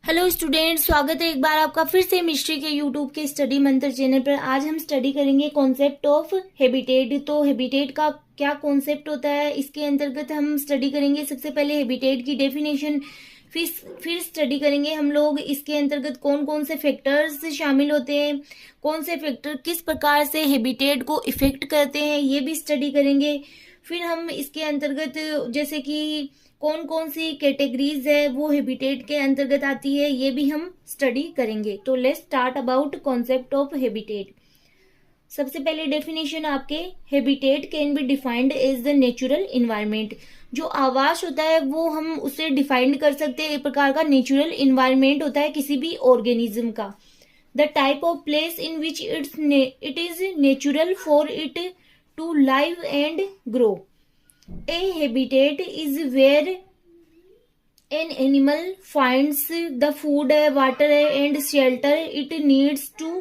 Hello student, स्वागत है एक बार आपका फिर से मिस्ट्री के यूट्यूब के स्टडी मंत्र चैनल पर। आज हम स्टडी करेंगे कॉन्सेप्ट ऑफ हैबिटेट। तो हैबिटेट का क्या कॉन्सेप्ट होता है, इसके अंतर्गत हम स्टडी करेंगे। सबसे पहले हैबिटेट की डेफिनेशन, फिर स्टडी करेंगे हम लोग इसके अंतर्गत कौन कौन से फैक्टर्स शामिल होते हैं, कौन से फैक्टर किस प्रकार से हैबिटेट को इफेक्ट करते हैं, ये भी स्टडी करेंगे। फिर हम इसके अंतर्गत जैसे कि कौन कौन सी कैटेगरीज है वो हैबिटेट के अंतर्गत आती है, ये भी हम स्टडी करेंगे। तो let's start about concept of habitat. सबसे पहले डेफिनेशन आपके, habitat can be defined as the natural environment. जो आवास होता है वो हम उसे डिफाइंड कर सकते हैं, एक प्रकार का नेचुरल इन्वायरमेंट होता है किसी भी ऑर्गेनिज्म का। The type of place in which it is natural for it to live and grow. A habitat is where an animal finds the food है, water है and shelter it needs to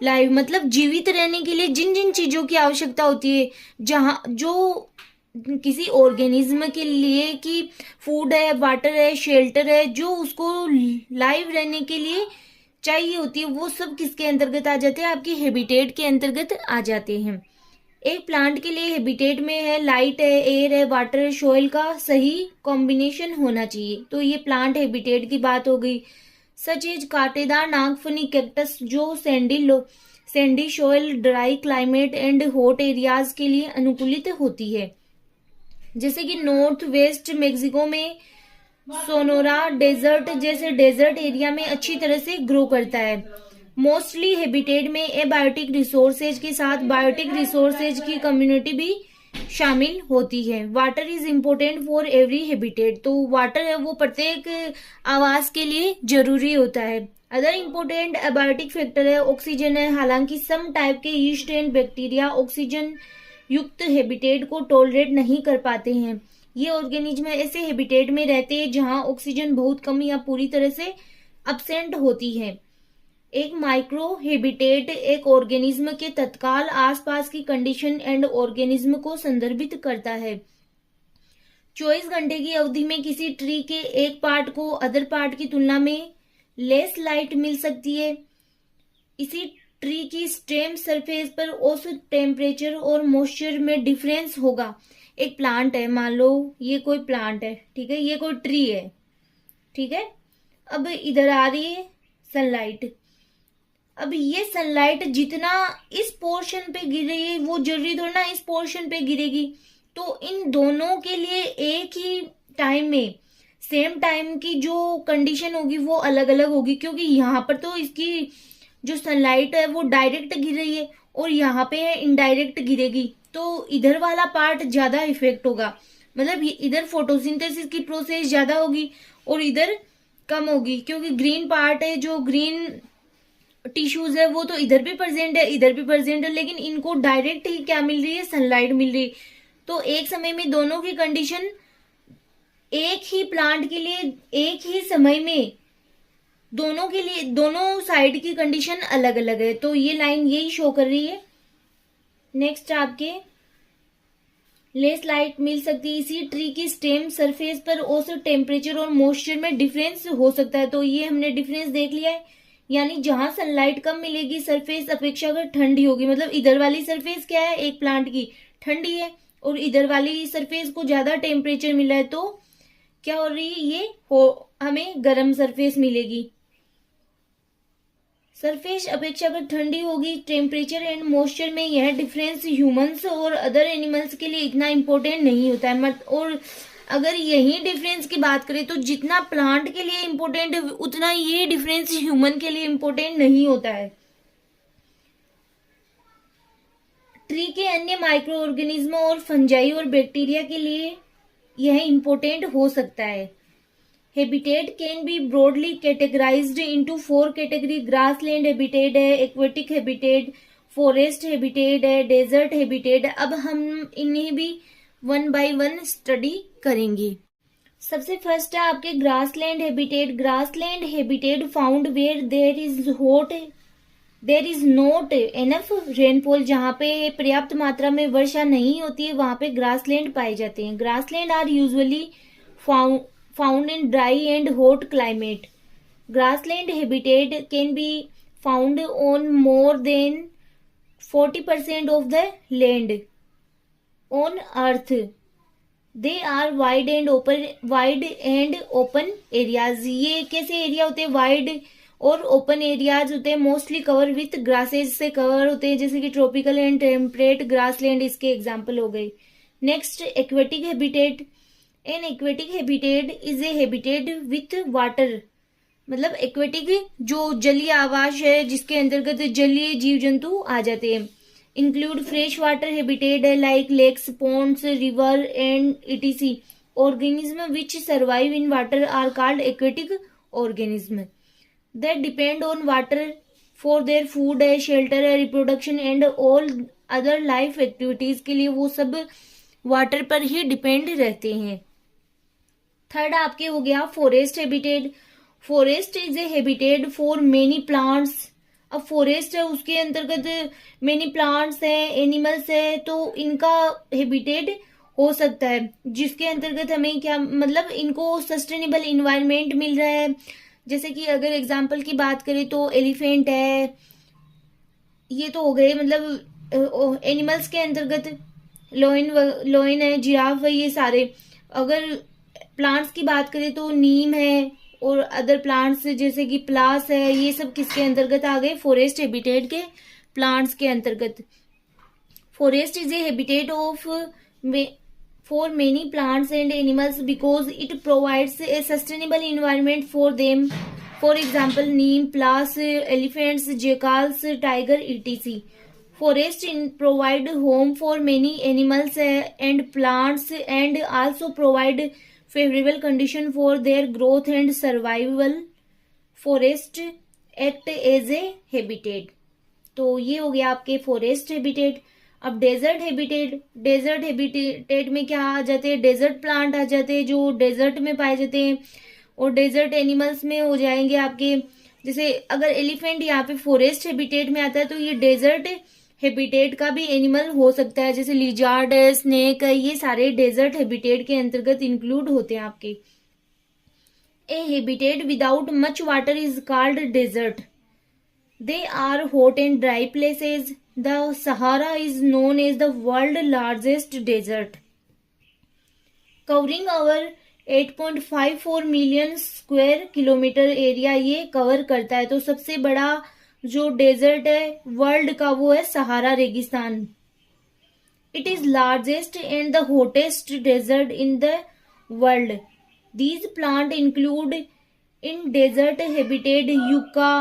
live। मतलब जीवित रहने के लिए जिन जिन चीजों की आवश्यकता होती है, जहाँ जो किसी ऑर्गेनिज्म के लिए कि फूड है, वाटर है, शेल्टर है, जो उसको लाइव रहने के लिए चाहिए होती है, वो सब किसके अंतर्गत आ जाते हैं, आपकी हैबिटेट के अंतर्गत आ जाते हैं। एक प्लांट के लिए हैबिटेट में है लाइट है, एयर है, वाटर है, सोइल का सही कॉम्बिनेशन होना चाहिए। तो ये प्लांट हैबिटेट की बात हो गई। सच एज कांटेदार नागफनी कैक्टस जो Sandy soil, dry climate and hot areas के लिए अनुकूलित होती है। जैसे कि नॉर्थ वेस्ट मेक्सिको में सोनोरा डेजर्ट जैसे डेजर्ट एरिया में अच्छी तरह से ग्रो करता है। मोस्टली हैबिटेट में एबायोटिक रिसोर्सेज के साथ बायोटिक रिसोर्सेज की कम्युनिटी भी शामिल होती है। Water is important for every habitat. तो वाटर है वो प्रत्येक आवास के लिए जरूरी होता है। अदर इम्पोर्टेंट एबायोटिक फैक्टर है ऑक्सीजन है। हालांकि सम टाइप के यीस्ट एंड बैक्टीरिया ऑक्सीजन युक्त हैबिटेट को टॉलरेट नहीं कर पाते हैं। ये ऑर्गेनिज्म ऐसे हैबिटेट में रहते हैं जहां ऑक्सीजन बहुत कम या पूरी तरह से अब्सेंट होती है। एक माइक्रो हैबिटेट एक ऑर्गेनिज्म के तत्काल आसपास की कंडीशन एंड ऑर्गेनिज्म को संदर्भित करता है। 24 घंटे की अवधि में किसी ट्री के एक पार्ट को अदर पार्ट की तुलना में लेस लाइट मिल सकती है। इसी ट्री की स्टेम सरफेस पर औसत टेम्परेचर और मॉइस्चर में डिफरेंस होगा। एक प्लांट है, मान लो ये कोई प्लांट है, ठीक है, ये कोई ट्री है, ठीक है। अब इधर आ रही है सनलाइट। अब ये सनलाइट जितना इस पोर्शन पे गिर रही है वो जरूरी थोड़ा ना इस पोर्शन पे गिरेगी। तो इन दोनों के लिए एक ही टाइम में सेम टाइम की जो कंडीशन होगी वो अलग अलग होगी, क्योंकि यहाँ पर तो इसकी जो सनलाइट है वो डायरेक्ट गिर रही है और यहाँ पे है इनडायरेक्ट गिरेगी। तो इधर वाला पार्ट ज्यादा इफेक्ट होगा, मतलब इधर फोटोसिंथेसिस की प्रोसेस ज्यादा होगी और इधर कम होगी, क्योंकि ग्रीन पार्ट है, जो ग्रीन टिश्यूज है वो तो इधर भी प्रेजेंट है इधर भी प्रेजेंट है, लेकिन इनको डायरेक्ट ही क्या मिल रही है, सनलाइट मिल रही है। तो एक समय में दोनों की कंडीशन, एक ही प्लांट के लिए एक ही समय में दोनों के लिए दोनों साइड की कंडीशन अलग अलग है। तो ये लाइन यही शो कर रही है। नेक्स्ट आपके लेस लाइट मिल सकती है। इसी ट्री की स्टेम सरफेस पर औसत टेम्परेचर और मॉइस्चर में डिफरेंस हो सकता है। तो ये हमने डिफरेंस देख लिया है, यानी जहां सनलाइट कम मिलेगी सरफेस अपेक्षाकृत ठंडी होगी। मतलब इधर वाली सरफेस क्या है, एक प्लांट की ठंडी है और इधर वाली सरफेस को ज्यादा टेम्परेचर मिला है, तो क्या हो रही है, ये हमें गर्म सरफेस मिलेगी। सरफेस अपेक्षाकृत ठंडी होगी। टेम्परेचर एंड मॉइस्चर में यह डिफरेंस ह्यूमंस और अदर एनिमल्स के लिए इतना इम्पोर्टेंट नहीं होता है। और अगर यही डिफरेंस की बात करें तो जितना प्लांट के लिए इम्पोर्टेंट है उतना ये डिफरेंस ह्यूमन के लिए इम्पोर्टेंट नहीं होता है। ट्री के अन्य माइक्रो ऑर्गेनिज्म और फंजाई और बैक्टीरिया के लिए यह इम्पोर्टेंट हो सकता है। Habitat can B broadly categorised into 4 category. Grassland habitat है, एक्वेटिक हैबिटेट, फॉरेस्ट हैबिटेट है, डेजर्ट हैबिटेट। अब हम इन्हें भी वन बाय वन स्टडी करेंगे। सबसे फर्स्ट है आपके grassland habitat. Grassland habitat found where there is not enough rainfall. जहाँ पे पर्याप्त मात्रा में वर्षा नहीं होती है वहां पे ग्रासलैंड पाए जाते हैं। Grassland are usually found in dry and hot climate. grassland habitat can be found on more than 40% of the land on earth. They are wide and open areas. ये कैसे एरिया होते हैं? वाइड और open areas होते हैं, mostly cover with grasses से cover होते हैं, जैसे कि ट्रॉपिकल एंड टेम्परेट ग्रासलैंड इसके एग्जाम्पल हो गए। Next, aquatic habitat. N aquatic habitat is a habitat with water, मतलब एक्वेटिक जो जलीय आवास है जिसके अंतर्गत जलीय जीव जंतु आ जाते हैं। Include fresh water habitat like lakes, ponds, river and etc. Organism which survive in water are called aquatic organism that depend on water for their food, shelter, reproduction and all other life activities के लिए वो सब water पर ही depend रहते हैं। Third आपके हो गया forest habitat. Forest is a habitat for many plants. अब फॉरेस्ट है उसके अंतर्गत मेनी प्लांट्स है, एनिमल्स है, तो इनका हैबिटेट हो सकता है, जिसके अंतर्गत हमें क्या मतलब इनको सस्टेनेबल इन्वायरमेंट मिल रहा है। जैसे कि अगर एग्जाम्पल की बात करें तो एलिफेंट है, ये तो हो गए मतलब एनिमल्स के अंतर्गत। लोइन है, जिराफ है, ये सारे। अगर प्लांट्स की बात करें तो नीम है और अदर प्लांट्स जैसे कि प्लास है, ये सब किसके अंतर्गत आ गए? फॉरेस्ट हैबिटेट के प्लांट्स के अंतर्गत। Forest is a habitat of for many plants and animals because it provides a sustainable environment for them. For example, neem, plas, elephants, jackals, tiger, etc. Forests provide home for many animals and plants and also provide favorable condition for their growth and survival. Forest act as a habitat. तो ये हो गया आपके forest habitat. अब desert habitat में क्या आ जाते हैं? डेजर्ट प्लांट आ जाते हैं जो डेजर्ट में पाए जाते हैं, और डेजर्ट एनिमल्स में हो जाएंगे आपके, जैसे अगर एलिफेंट यहाँ पे फॉरेस्ट हैबिटेट में आता है तो ये डेजर्ट हैबिटेट का भी एनिमल हो सकता है, जैसे लिजार्ड है, स्नेक है, ये सारे डेजर्ट हैबिटेट के अंतर्गत इंक्लूड होते हैं आपके। A habitat without much water is called desert. They are hot and dry places. The Sahara is known as the world's largest desert, covering over 8.54 million square kilometre area ये cover करता है। तो सबसे बड़ा जो डेजर्ट है world का वो है सहारा रेगिस्तान। It is largest and the hottest desert in the world. These plants include in desert habitat yucca,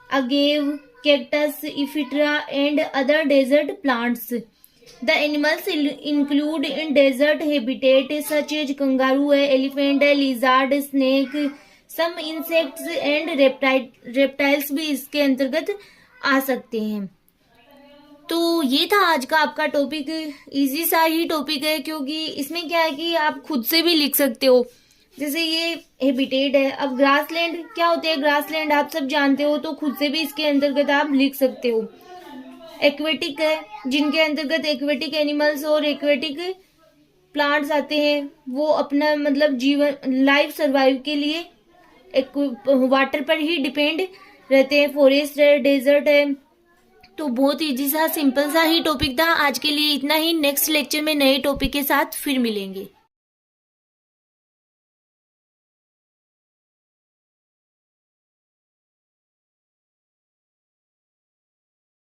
agave, cactus, epiphyra and other desert plants. The animals include in desert habitat such as kangaroo, elephant, lizard, snake, some insects and reptiles भी इसके अंतर्गत आ सकते हैं। तो ये था आज का आपका टॉपिक। इजी सा ही टॉपिक है क्योंकि इसमें क्या है कि आप खुद से भी लिख सकते हो। जैसे ये हैबिटेट है, अब ग्रासलैंड क्या होते हैं? ग्रासलैंड आप सब जानते हो, तो खुद से भी इसके अंतर्गत आप लिख सकते हो। एक्वेटिक है, जिनके अंतर्गत एक्वेटिक एनिमल्स और एक्वेटिक प्लांट्स आते हैं, वो अपना मतलब जीवन लाइफ सर्वाइव के लिए वाटर पर ही डिपेंड रहते हैं। फॉरेस्ट है, डेजर्ट है। तो बहुत इजी सा सिंपल सा ही टॉपिक था। आज के लिए इतना ही। नेक्स्ट लेक्चर में नए टॉपिक के साथ फिर मिलेंगे।